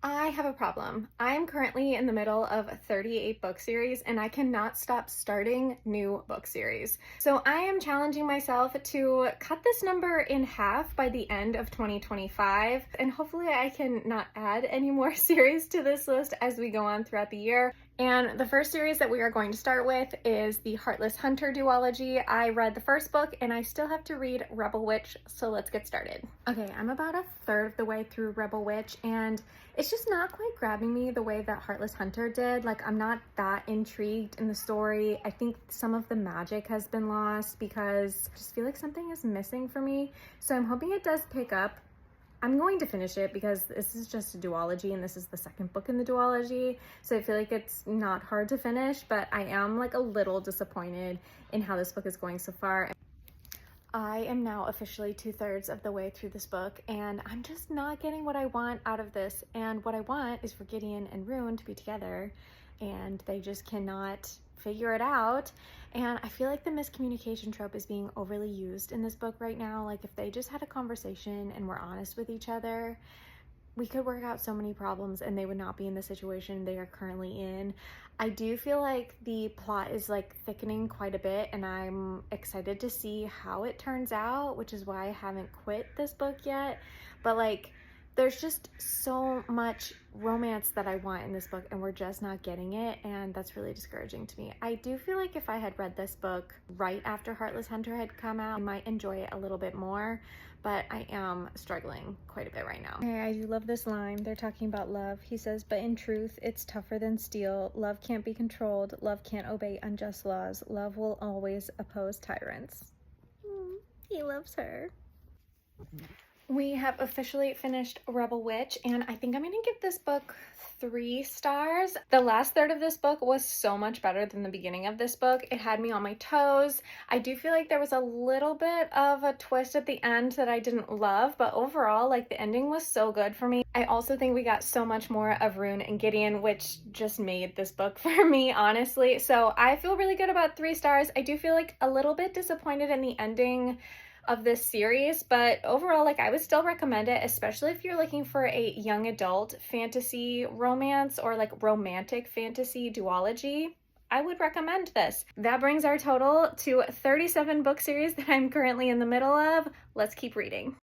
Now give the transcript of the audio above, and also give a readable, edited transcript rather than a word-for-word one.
I have a problem. I am currently in the middle of a 38 book series and I cannot stop starting new book series. So I am challenging myself to cut this number in half by the end of 2025, and hopefully I can not add any more series to this list as we go on throughout the year. And the first series that we are going to start with is the Heartless Hunter duology. I read the first book and I still have to read Rebel Witch, so let's get started. Okay, I'm about a third of the way through Rebel Witch and it's just not quite grabbing me the way that Heartless Hunter did. Like, I'm not that intrigued in the story. I think some of the magic has been lost because I just feel like something is missing for me. So I'm hoping it does pick up. I'm going to finish it because this is just a duology and this is the second book in the duology. So I feel like it's not hard to finish, but I am like a little disappointed in how this book is going so far. I am now officially 2/3 of the way through this book and I'm just not getting what I want out of this. And what I want is for Gideon and Rune to be together and they just cannot figure it out. And I feel like the miscommunication trope is being overly used in this book right now. Like, if they just had a conversation and were honest with each other, we could work out so many problems and they would not be in the situation they are currently in. I do feel like the plot is like thickening quite a bit and I'm excited to see how it turns out, which is why I haven't quit this book yet. But like, there's just so much romance that I want in this book and we're just not getting it, and that's really discouraging to me. I do feel like if I had read this book right after Heartless Hunter had come out, I might enjoy it a little bit more, but I am struggling quite a bit right now. Okay, I do love this line. They're talking about love. He says, "But in truth, it's tougher than steel. Love can't be controlled. Love can't obey unjust laws. Love will always oppose tyrants." He loves her. We have officially finished Rebel Witch, and I think I'm going to give this book 3 stars. The last third of this book was so much better than the beginning of this book. It had me on my toes. I do feel like there was a little bit of a twist at the end that I didn't love, but overall, like, the ending was so good for me. I also think we got so much more of Rune and Gideon, which just made this book for me, honestly. So I feel really good about 3 stars. I do feel like a little bit disappointed in the ending of this series, but overall, like, I would still recommend it, especially if you're looking for a young adult fantasy romance or like romantic fantasy duology. I would recommend this. That brings our total to 37 book series that I'm currently in the middle of. Let's keep reading.